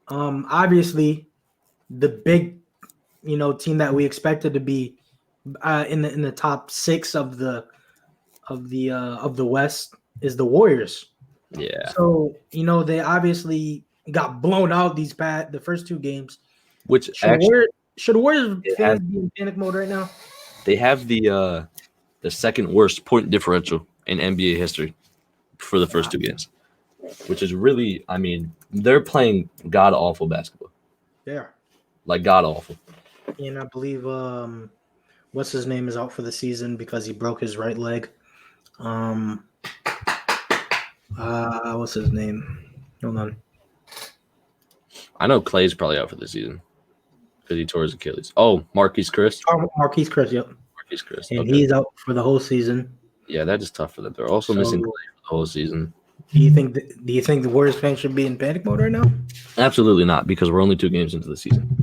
Obviously, the big, team that we expected to be in the top 6 of the West is the Warriors. Yeah. So they obviously got blown out the first 2 games. Which Should Warriors fans be in panic mode right now? They have the second worst point differential in NBA history for the first 2 games, which is really, I mean, they're playing god awful basketball. Yeah. Like god awful. And I believe what's his name is out for the season because he broke his right leg. What's his name? Hold on. I know Clay's probably out for the season because he tore his Achilles. Oh, Marquise Chris. Marquise Chris, yep. Marquise Chris. And he's out for the whole season. Yeah, that is tough for them. They're also missing Clay for the whole season. Do you think the Warriors fans should be in panic mode right now? Absolutely not, because we're only 2 games into the season.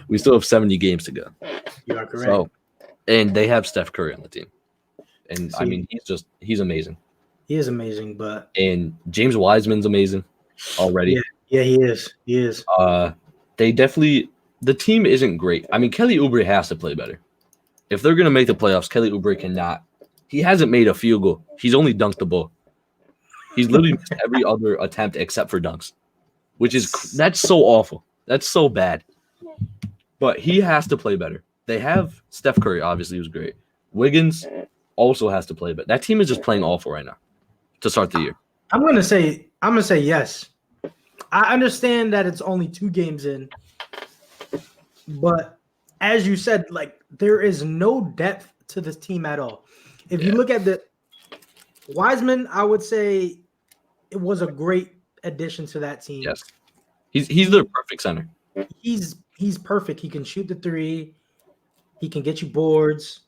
We still have 70 games to go. You are correct. So, and they have Steph Curry on the team. And I mean, he's amazing. He is amazing, and James Wiseman's amazing already. Yeah, he is. He is. The team isn't great. I mean, Kelly Oubre has to play better. If they're gonna make the playoffs, Kelly Oubre cannot. He hasn't made a field goal. He's only dunked the ball. He's literally missed every other attempt except for dunks, that's so awful. That's so bad. But he has to play better. They have Steph Curry, obviously, who's great. Wiggins also has to play better. That team is just playing awful right now to start the year. I'm gonna say yes. I understand that it's only 2 games in, but as you said, like there is no depth to this team at all. If you look at the Wiseman, I would say it was a great addition to that team. Yes, he's the perfect center. He's perfect. He can shoot the 3. He can get you boards.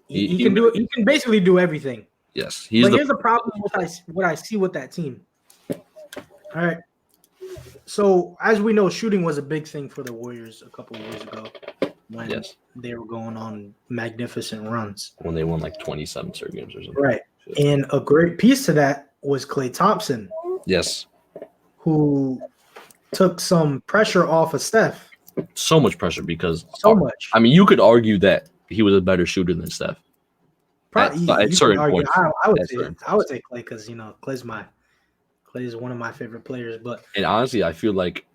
He can do it. He can basically do everything. Yes, but here's the problem with what I see with that team. All right. So as we know, shooting was a big thing for the Warriors a couple of years ago when they were going on magnificent runs. When they won like 27 straight games or something. Right. And a great piece to that was Klay Thompson. Yes. Who took some pressure off of Steph. So much pressure because much. I mean, you could argue that he was a better shooter than Steph. At certain points. I would say Klay because Klay is one of my favorite players. And honestly, I feel like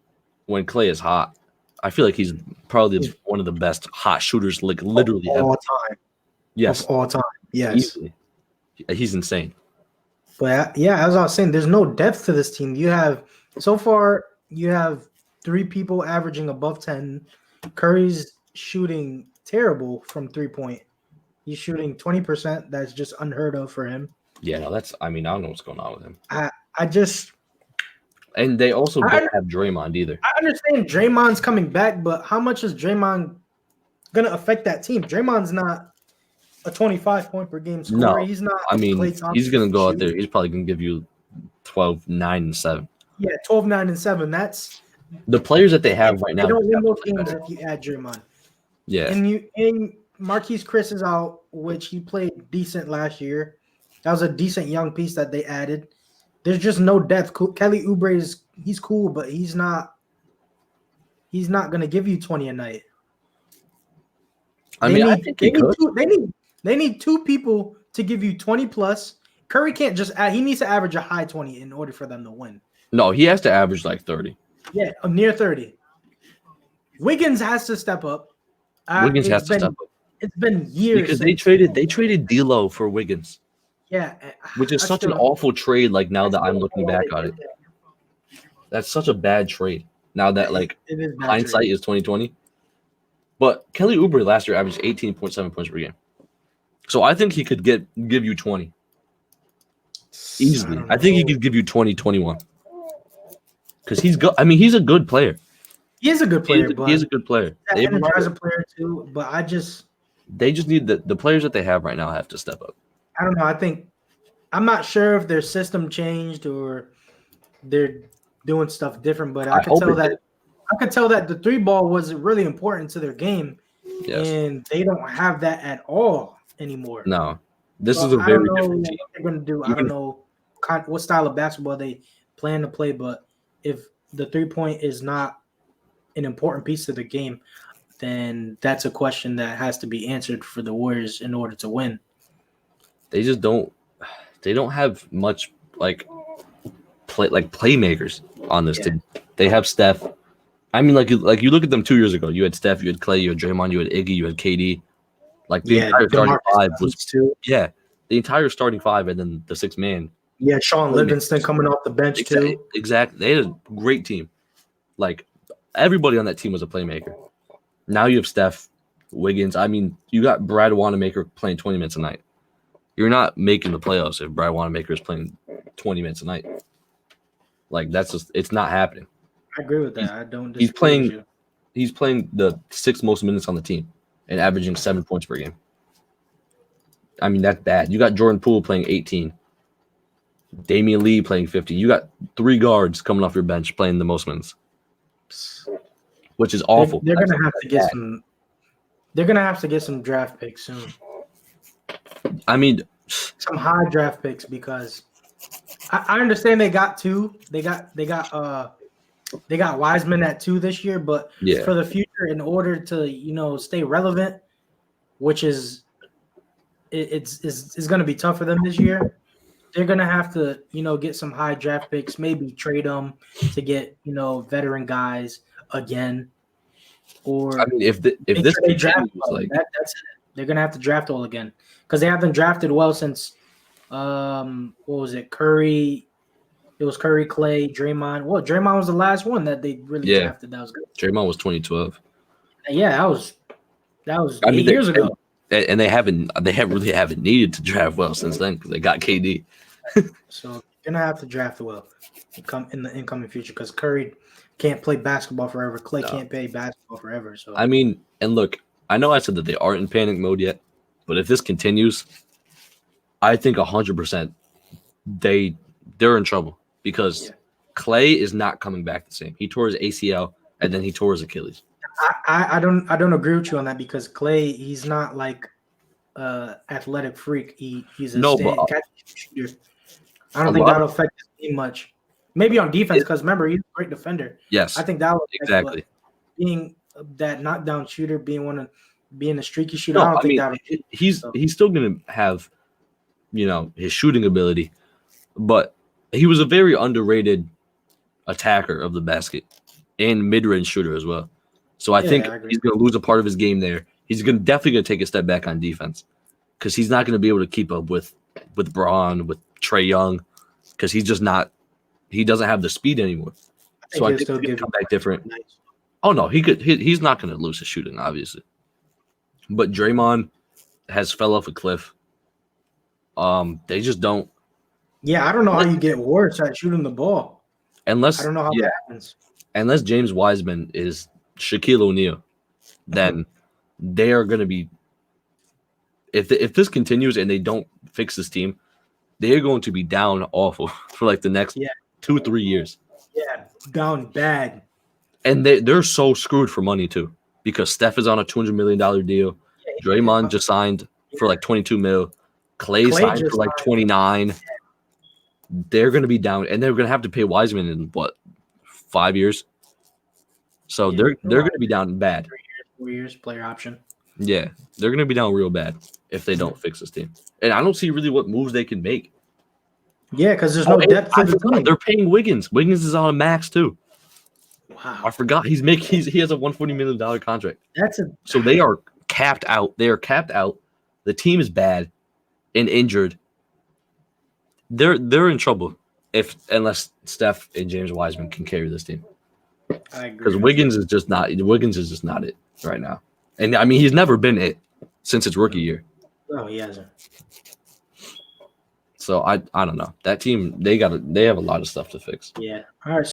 when Klay is hot, I feel like he's probably one of the best hot shooters, like literally of all time. Yes, of all time. Yes, easily. He's insane. But as I was saying, there's no depth to this team. You have 3 people averaging above 10. Curry's shooting terrible from 3-point. He's shooting 20%. That's just unheard of for him. Yeah, no, I don't know what's going on with him. And they also don't have Draymond either. I understand Draymond's coming back, but how much is Draymond going to affect that team? Draymond's not a 25-point per game scorer. No, he's not. I mean, he's going to go out there. He's probably going to give you 12, 9, and 7. Yeah, 12, 9, and 7. That's the players that they have right now. They don't win those games if you add Draymond. Yeah. And Marquise Chris is out, which he played decent last year. That was a decent young piece that they added. There's just no depth. Kelly Oubre he's cool, but he's not going to give you 20 a night. I think they need 2 people to give you 20 plus. Curry can't just add. He needs to average a high 20 in order for them to win. No, he has to average like 30. Yeah, near 30. Wiggins has to step up. Wiggins has to step up. It's been years because they traded D'Lo for Wiggins. Yeah, which is such an awful trade. Like now that I'm looking back on it, that's such a bad trade. Now that hindsight is 2020. But Kelly Oubre last year averaged 18.7 points per game, so I think he could give you 20 easily. I think he could give you 20, 21 because he's good. I mean, he's a good player. He is a good player. He is a good player. They energize a player too, but they just need the players that they have right now have to step up. I don't know. I'm not sure if their system changed or they're doing stuff different, but I could tell that the 3-ball was really important to their game, and they don't have that at all anymore. No, this is a very different team. What they're going to do. I don't know what style of basketball they plan to play, but if the 3-point is not an important piece of the game, then that's a question that has to be answered for the Warriors in order to win. They just don't. They don't have much playmakers on this team. They have Steph. I mean, like you look at them 2 years ago. You had Steph, you had Clay, you had Draymond, you had Iggy, you had KD. Like the entire starting five was too. Yeah, the entire starting five, and then the sixth man. Yeah, Sean Livingston coming off the bench too. Exactly. They had a great team. Like everybody on that team was a playmaker. Now you have Steph, Wiggins. I mean, you got Brad Wanamaker playing 20 minutes a night. You're not making the playoffs if Brad Wanamaker is playing 20 minutes a night. Like it's not happening. I agree with that. I don't disagree with you. He's playing the 6th most minutes on the team and averaging 7 points per game. I mean, that's bad. You got Jordan Poole playing 18. Damian Lee playing 50. You got 3 guards coming off your bench playing the most minutes, which is awful. They're gonna have to get some. They're gonna have to get some draft picks soon. I mean, some high draft picks because I understand they got 2. They got Wiseman at 2 this year, but for the future, in order to stay relevant, which is it's going to be tough for them this year. They're going to have to get some high draft picks, maybe trade them to get veteran guys again. Or I mean, if this draft that's it. They're going to have to draft all again because they haven't drafted well since what was it, Curry. It was Curry, Clay, Draymond. Well, Draymond was the last one that they really drafted. That was good. Draymond was 2012. Yeah, that was 8 years ago. And they really haven't needed to draft well since then because they got KD. So you're gonna have to draft well in the incoming future because Curry can't play basketball forever. Clay can't play basketball forever. So I mean, and look, I know I said that they aren't in panic mode yet, but if this continues, I think 100% they're in trouble. Because Clay is not coming back the same. He tore his ACL and then he tore his Achilles. I don't agree with you on that because Clay, he's not like athletic freak. He's a shooter. I don't think that'll affect his game much. Maybe on defense because remember he's a great defender. Yes, I think that would exactly being that knockdown shooter, being a streaky shooter. I don't think that he's still gonna have his shooting ability, but he was a very underrated attacker of the basket and mid-range shooter as well. So I think he's going to lose a part of his game there. He's definitely going to take a step back on defense because he's not going to be able to keep up with Braun, with Trae Young, because he's just not. He doesn't have the speed anymore. So I think he's going to come back different. Oh no, he could. He's not going to lose his shooting, obviously. But Draymond has fell off a cliff. They just don't. Yeah, I don't know how you get worse at shooting the ball. I don't know how that happens. Unless James Wiseman is Shaquille O'Neal, then they are going to be. If this continues and they don't fix this team, they are going to be down awful for like the next 2-3 years. Yeah, down bad. And they're so screwed for money too because Steph is on a $200 million deal. Draymond just signed for like $22 million. Clay signed for like 29. They're going to be down, and they're going to have to pay Wiseman in 5 years. So they're going to be down bad. 4 years, player option. Yeah, they're going to be down real bad if they don't fix this team. And I don't see really what moves they can make. Yeah, because there's no depth to the team. They're paying Wiggins. Wiggins is on a max too. Wow, I forgot he has a $140 million contract. So they are capped out. They are capped out. The team is bad and injured. They're in trouble unless Steph and James Wiseman can carry this team. I agree. Because Wiggins is just not it right now. And I mean he's never been it since his rookie year. No, he hasn't. So I don't know. That team they have a lot of stuff to fix. Yeah. All right.